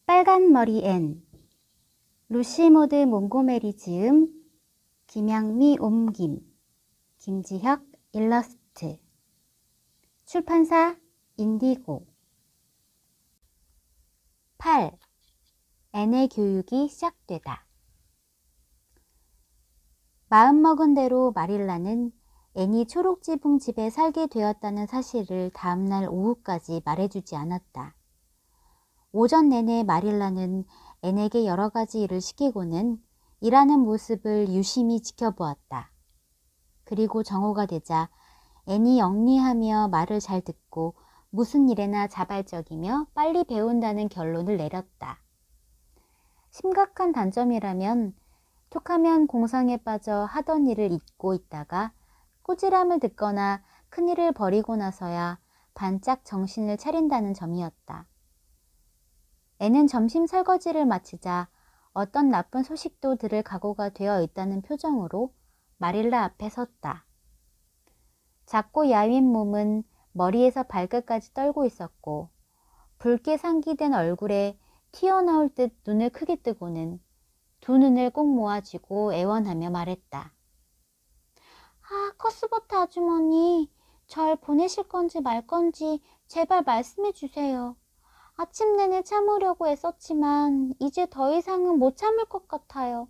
빨간 머리 앤, 루시모드 몽고메리 지음, 김양미 옮김, 김지혁 일러스트, 출판사 인디고. 8. 앤의 교육이 시작되다. 마음먹은 대로 마릴라는 앤이 초록지붕 집에 살게 되었다는 사실을 다음날 오후까지 말해주지 않았다. 오전 내내 마릴라는 앤에게 여러 가지 일을 시키고는 일하는 모습을 유심히 지켜보았다. 그리고 정오가 되자 앤이 영리하며 말을 잘 듣고 무슨 일에나 자발적이며 빨리 배운다는 결론을 내렸다. 심각한 단점이라면 툭하면 공상에 빠져 하던 일을 잊고 있다가 꾸지람을 듣거나 큰일을 벌이고 나서야 반짝 정신을 차린다는 점이었다. 애는 점심 설거지를 마치자 어떤 나쁜 소식도 들을 각오가 되어 있다는 표정으로 마릴라 앞에 섰다. 작고 야윈 몸은 머리에서 발끝까지 떨고 있었고 붉게 상기된 얼굴에 튀어나올 듯 눈을 크게 뜨고는 두 눈을 꼭 모아쥐고 애원하며 말했다. 아, 커스버트 아주머니, 절 보내실 건지 말 건지 제발 말씀해 주세요. 아침 내내 참으려고 애썼지만 이제 더 이상은 못 참을 것 같아요.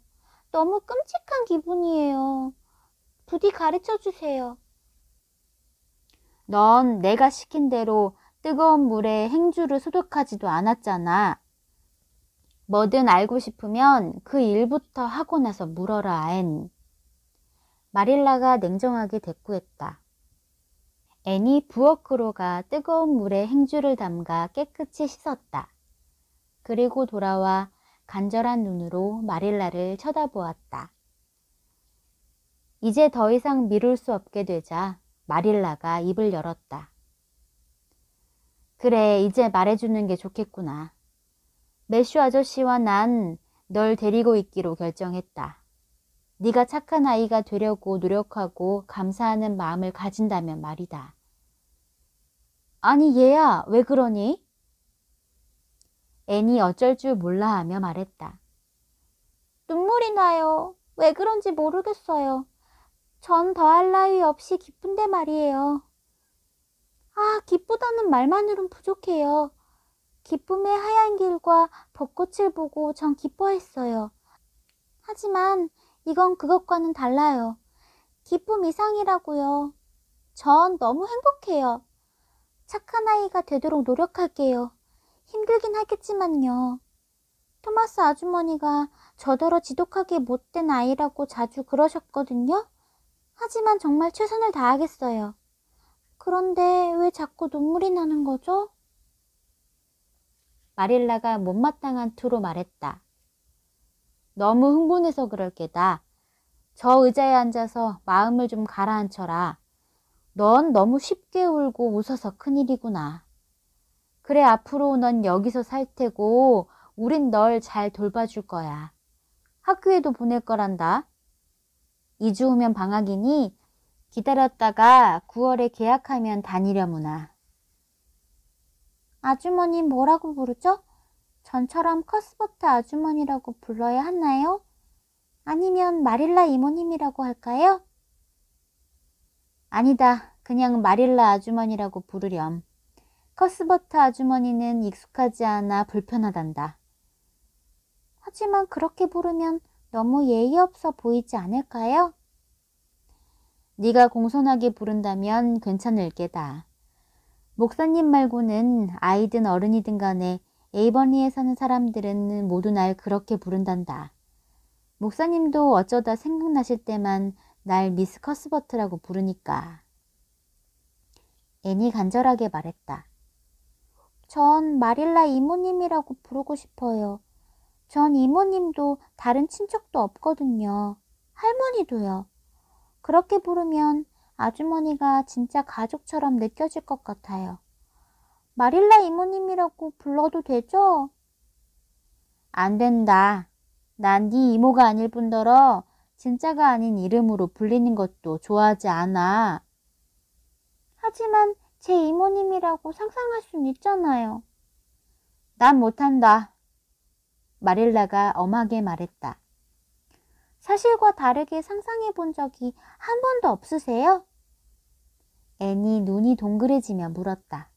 너무 끔찍한 기분이에요. 부디 가르쳐 주세요. 넌 내가 시킨 대로 뜨거운 물에 행주를 소독하지도 않았잖아. 뭐든 알고 싶으면 그 일부터 하고 나서 물어라, 앤. 마릴라가 냉정하게 대꾸했다. 앤이 부엌으로 가 뜨거운 물에 행주를 담가 깨끗이 씻었다. 그리고 돌아와 간절한 눈으로 마릴라를 쳐다보았다. 이제 더 이상 미룰 수 없게 되자 마릴라가 입을 열었다. 그래, 이제 말해주는 게 좋겠구나. 매슈 아저씨와 난 널 데리고 있기로 결정했다. 네가 착한 아이가 되려고 노력하고 감사하는 마음을 가진다면 말이다. 아니 얘야, 왜 그러니? 앤이 어쩔 줄 몰라 하며 말했다. 눈물이 나요. 왜 그런지 모르겠어요. 전 더할 나위 없이 기쁜데 말이에요. 아, 기쁘다는 말만으론 부족해요. 기쁨의 하얀 길과 벚꽃을 보고 전 기뻐했어요. 하지만 이건 그것과는 달라요. 기쁨 이상이라고요. 전 너무 행복해요. 착한 아이가 되도록 노력할게요. 힘들긴 하겠지만요. 토마스 아주머니가 저더러 지독하게 못된 아이라고 자주 그러셨거든요. 하지만 정말 최선을 다하겠어요. 그런데 왜 자꾸 눈물이 나는 거죠? 마릴라가 못마땅한 투로 말했다. 너무 흥분해서 그럴 게다. 저 의자에 앉아서 마음을 좀 가라앉혀라. 넌 너무 쉽게 울고 웃어서 큰일이구나. 그래, 앞으로 넌 여기서 살 테고 우린 널 잘 돌봐줄 거야. 학교에도 보낼 거란다. 2주 후면 방학이니 기다렸다가 9월에 계약하면 다니려무나. 아주머님 뭐라고 부르죠? 전처럼 커스버트 아주머니라고 불러야 하나요? 아니면 마릴라 이모님이라고 할까요? 아니다. 그냥 마릴라 아주머니라고 부르렴. 커스버트 아주머니는 익숙하지 않아 불편하단다. 하지만 그렇게 부르면 너무 예의 없어 보이지 않을까요? 네가 공손하게 부른다면 괜찮을 게다. 목사님 말고는 아이든 어른이든 간에 에이버니에 사는 사람들은 모두 날 그렇게 부른단다. 목사님도 어쩌다 생각나실 때만 날 미스 커스버트라고 부르니까. 앤이 간절하게 말했다. 전 마릴라 이모님이라고 부르고 싶어요. 전 이모님도 다른 친척도 없거든요. 할머니도요. 그렇게 부르면 아주머니가 진짜 가족처럼 느껴질 것 같아요. 마릴라 이모님이라고 불러도 되죠? 안 된다. 난 네 이모가 아닐 뿐더러 진짜가 아닌 이름으로 불리는 것도 좋아하지 않아. 하지만 제 이모님이라고 상상할 순 있잖아요. 난 못한다. 마릴라가 엄하게 말했다. 사실과 다르게 상상해 본 적이 한 번도 없으세요? 앤이 눈이 동그래지며 물었다.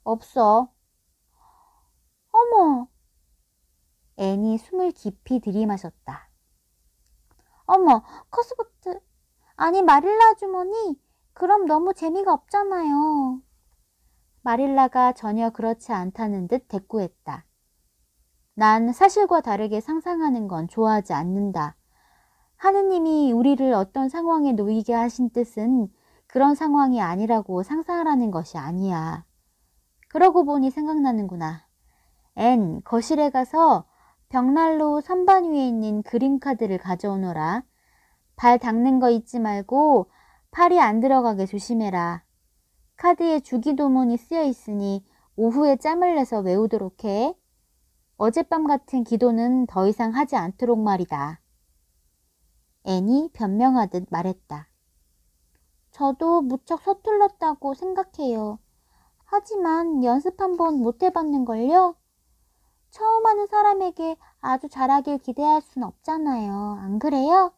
없어. 어머. 앤이 숨을 깊이 들이마셨다. 어머, 커스버트. 아니, 마릴라 아주머니. 그럼 너무 재미가 없잖아요. 마릴라가 전혀 그렇지 않다는 듯 대꾸했다. 난 사실과 다르게 상상하는 건 좋아하지 않는다. 하느님이 우리를 어떤 상황에 놓이게 하신 뜻은 그런 상황이 아니라고 상상하라는 것이 아니야. 그러고 보니 생각나는구나. 앤, 거실에 가서 벽난로 선반 위에 있는 그림카드를 가져오너라. 발 닦는 거 잊지 말고 팔이 안 들어가게 조심해라. 카드에 주기도문이 쓰여 있으니 오후에 짬을 내서 외우도록 해. 어젯밤 같은 기도는 더 이상 하지 않도록 말이다. 앤이 변명하듯 말했다. 저도 무척 서툴렀다고 생각해요. 하지만 연습 한번 못 해봤는걸요? 처음 하는 사람에게 아주 잘하길 기대할 순 없잖아요. 안 그래요?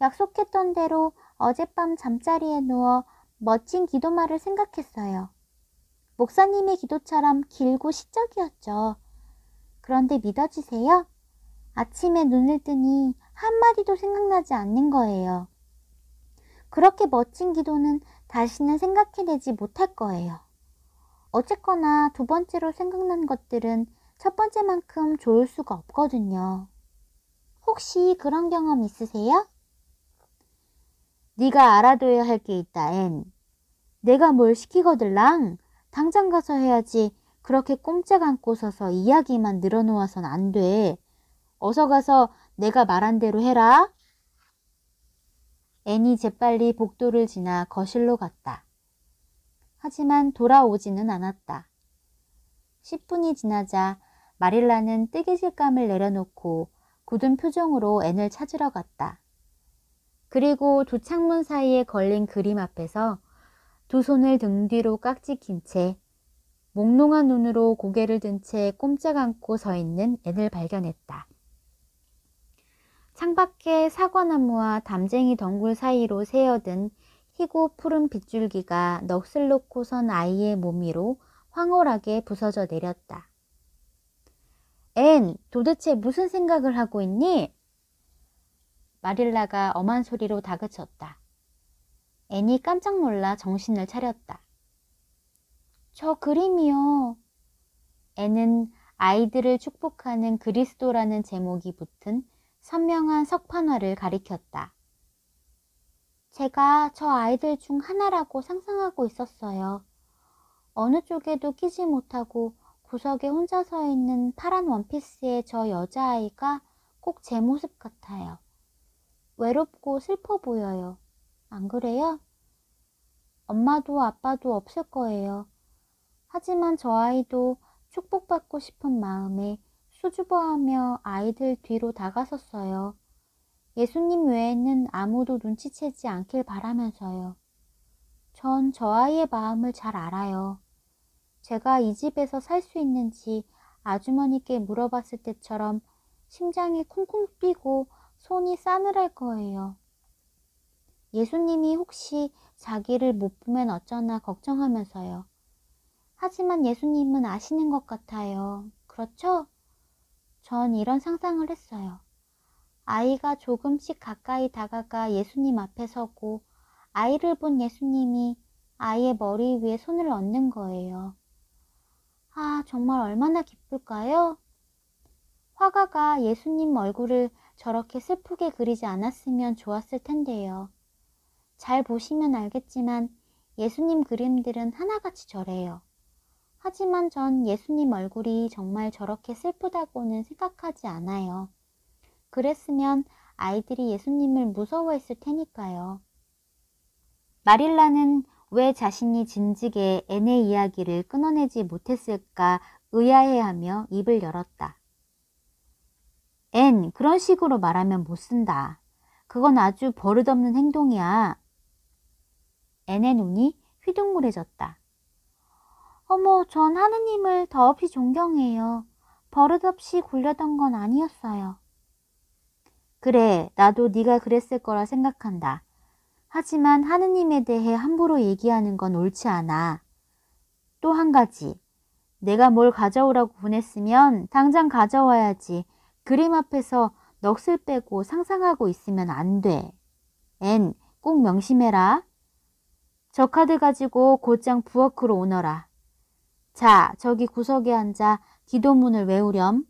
약속했던 대로 어젯밤 잠자리에 누워 멋진 기도말을 생각했어요. 목사님의 기도처럼 길고 시적이었죠. 그런데 믿어주세요. 아침에 눈을 뜨니 한마디도 생각나지 않는 거예요. 그렇게 멋진 기도는 다시는 생각해내지 못할 거예요. 어쨌거나 두 번째로 생각난 것들은 첫 번째만큼 좋을 수가 없거든요. 혹시 그런 경험 있으세요? 네가 알아둬야 할 게 있다, 앤. 내가 뭘 시키거들랑 당장 가서 해야지. 그렇게 꼼짝 않고 서서 이야기만 늘어놓아선 안 돼. 어서 가서 내가 말한 대로 해라. 앤이 재빨리 복도를 지나 거실로 갔다. 하지만 돌아오지는 않았다. 10분이 지나자 마릴라는 뜨개질감을 내려놓고 굳은 표정으로 앤을 찾으러 갔다. 그리고 두 창문 사이에 걸린 그림 앞에서 두 손을 등 뒤로 깍지 채 몽롱한 눈으로 고개를 든 채 꼼짝 않고 서 있는 앤을 발견했다. 창밖에 사과나무와 담쟁이 덩굴 사이로 새어든 희고 푸른 빗줄기가 넋을 놓고 선 아이의 몸 위로 황홀하게 부서져 내렸다. 앤, 도대체 무슨 생각을 하고 있니? 마릴라가 엄한 소리로 다그쳤다. 앤이 깜짝 놀라 정신을 차렸다. 저 그림이요. 앤은 아이들을 축복하는 그리스도라는 제목이 붙은 선명한 석판화를 가리켰다. 제가 저 아이들 중 하나라고 상상하고 있었어요. 어느 쪽에도 끼지 못하고 구석에 혼자 서 있는 파란 원피스의 저 여자아이가 꼭 제 모습 같아요. 외롭고 슬퍼 보여요. 안 그래요? 엄마도 아빠도 없을 거예요. 하지만 저 아이도 축복받고 싶은 마음에 수줍어하며 아이들 뒤로 다가섰어요. 예수님 외에는 아무도 눈치채지 않길 바라면서요. 전 저 아이의 마음을 잘 알아요. 제가 이 집에서 살 수 있는지 아주머니께 물어봤을 때처럼 심장이 쿵쿵 뛰고 손이 싸늘할 거예요. 예수님이 혹시 자기를 못 보면 어쩌나 걱정하면서요. 하지만 예수님은 아시는 것 같아요. 그렇죠? 전 이런 상상을 했어요. 아이가 조금씩 가까이 다가가 예수님 앞에 서고 아이를 본 예수님이 아이의 머리 위에 손을 얹는 거예요. 아, 정말 얼마나 기쁠까요? 화가가 예수님 얼굴을 저렇게 슬프게 그리지 않았으면 좋았을 텐데요. 잘 보시면 알겠지만 예수님 그림들은 하나같이 저래요. 하지만 전 예수님 얼굴이 정말 저렇게 슬프다고는 생각하지 않아요. 그랬으면 아이들이 예수님을 무서워했을 테니까요. 마릴라는 왜 자신이 진즉에 앤의 이야기를 끊어내지 못했을까 의아해하며 입을 열었다. 앤, 그런 식으로 말하면 못 쓴다. 그건 아주 버릇없는 행동이야. 앤의 눈이 휘둥그레졌다. 어머, 전 하느님을 더없이 존경해요. 버릇없이 굴려던 건 아니었어요. 그래, 나도 네가 그랬을 거라 생각한다. 하지만 하느님에 대해 함부로 얘기하는 건 옳지 않아. 또 한 가지, 내가 뭘 가져오라고 보냈으면 당장 가져와야지. 그림 앞에서 넋을 빼고 상상하고 있으면 안 돼. 앤, 꼭 명심해라. 저 카드 가지고 곧장 부엌으로 오너라. 자, 저기 구석에 앉아 기도문을 외우렴.